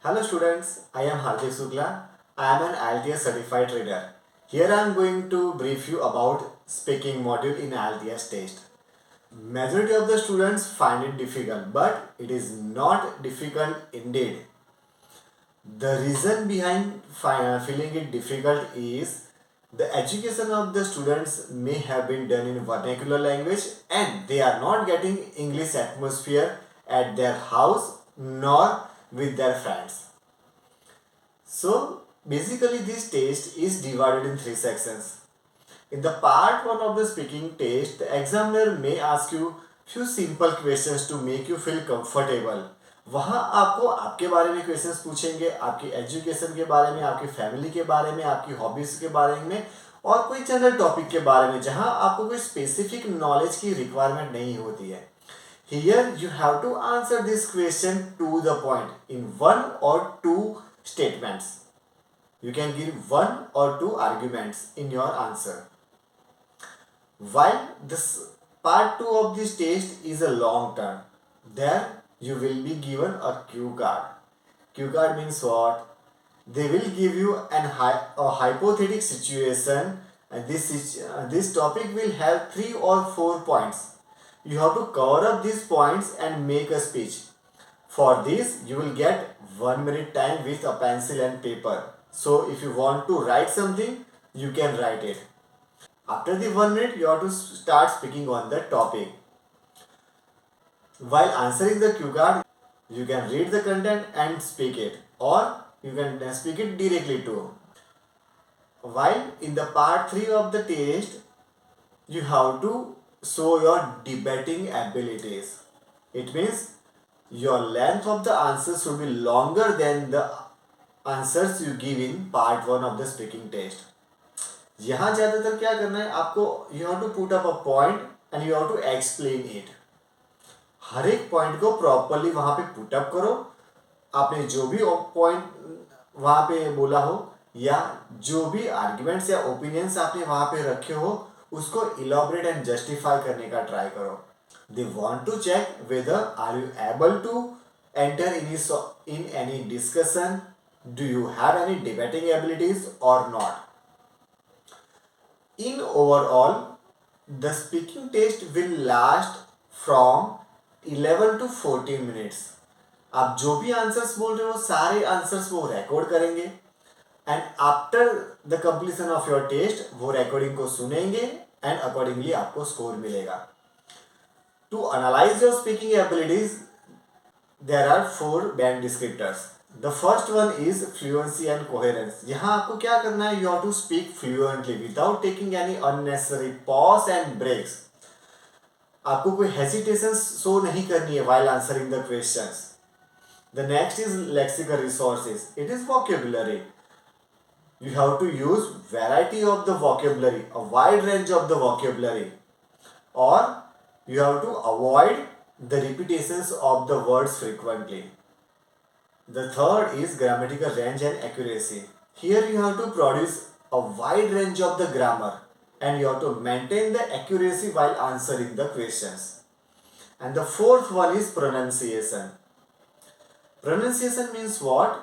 Hello students, I am Hardik Sukla. I am an IELTS certified trader. Here I am going to brief you about speaking module in IELTS test. Majority of the students find it difficult, but it is not difficult indeed. The reason behind feeling it difficult is the education of the students may have been done in vernacular language and they are not getting English atmosphere at their house nor with their friends. So basically this test is divided in three sections. In the part 1 of the speaking test, the examiner may ask you few simple questions to make you feel comfortable. वहाँ आपको आपके बारे में questions पूछेंगे, आपकी education के बारे में, आपकी फैमिली के बारे में, आपकी हॉबीज के बारे में और कोई जनरल टॉपिक के बारे में जहाँ आपको कोई स्पेसिफिक नॉलेज की रिक्वायरमेंट नहीं होती है. Here you have to answer this question to the point in one or two statements. You can give one or two arguments in your answer. While this part 2 of this test is a long term, there you will be given a cue card. Cue card means what? They will give you a hypothetical situation and this topic will have 3 or 4 points. You have to cover up these points and make a speech. For this, you will get 1 minute time with a pencil and paper. So if you want to write something, you can write it. After the 1 minute, you have to start speaking on the topic. While answering the cue card, you can read the content and speak it, or you can speak it directly too. While in the part 3 of the test, you have to show your debating abilities. It means your length of the answers should be longer than the answers you give in part 1 of the speaking test. यहाँ ज़्यादातर क्या करना है आपको, you have to put up a point and you have to explain it. हर एक पॉइंट को प्रॉपरली वहां पे पुट अप करो. आपने जो भी पॉइंट वहां पे बोला हो या जो भी आर्ग्यूमेंट्स या ओपिनियंस आपने वहां पे रखे हो उसको इलॉबरेट एंड जस्टिफाई करने का ट्राई करो. They want to check whether are you able to enter in any discussion, do you have any debating abilities और not. In overall, the speaking test will last from 11 to 14 minutes. आप जो भी answers बोल रहे हो सारे answers वो record करेंगे and after the completion of your test वो रिकॉर्डिंग को सुनेंगे एंड अकॉर्डिंगली आपको स्कोर मिलेगा. To analyse your speaking abilities there are 4 band descriptors. The first one is fluency and coherence. यहाँ आपको क्या करना है, you have to speak fluently without taking any unnecessary pause and breaks. आपको कोई hesitation show नहीं करनी है while answering the questions. The next is lexical resources. It is vocabulary. You have to use variety of the vocabulary, a wide range of the vocabulary, or you have to avoid the repetitions of the words frequently. The third is grammatical range and accuracy. Here you have to produce a wide range of the grammar and you have to maintain the accuracy while answering the questions. And the fourth one is pronunciation. Pronunciation means what?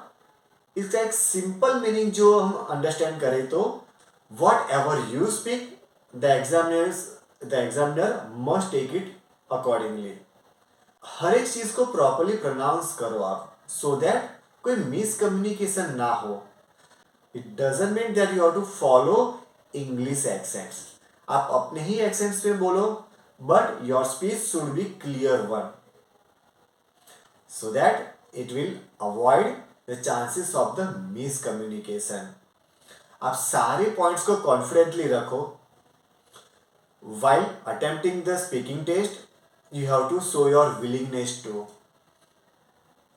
It's like simple meaning जो हम understand करें तो whatever you speak, the examiner must take it accordingly. हर एक चीज को properly pronounce करो आप so that कोई मिसकम्युनिकेशन ना हो. It doesn't mean that you have to follow English accents. आप अपने ही एक्सेंट्स पे बोलो but your speech should be clear one so that it will avoid the chances of the miscommunication. आप सारे पॉइंट्स को कॉन्फिडेंटली रखो. while attempting the speaking test, you have to show your willingness to.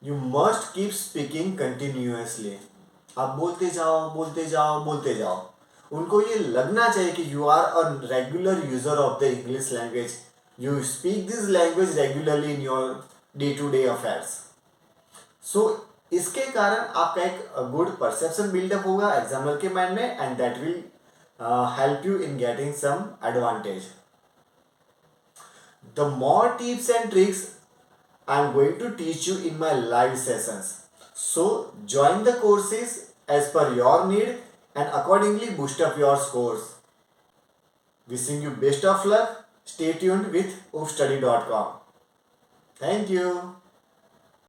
You must keep speaking continuously. आप बोलते जाओ बोलते जाओ बोलते जाओ. उनको ये लगना चाहिए कि you are a regular user of the English language. You speak this language regularly in your day-to-day affairs. So इसके कारण आपका एक गुड परसेप्शन बिल्डअप होगा एग्जामिनर के माइंड में and that will help you in getting some advantage. The more tips and tricks I am going to teach you in my live sessions. So join the courses as per your need and accordingly boost up your scores. Wishing you best of luck. Stay tuned with oofstudy.com. Thank you.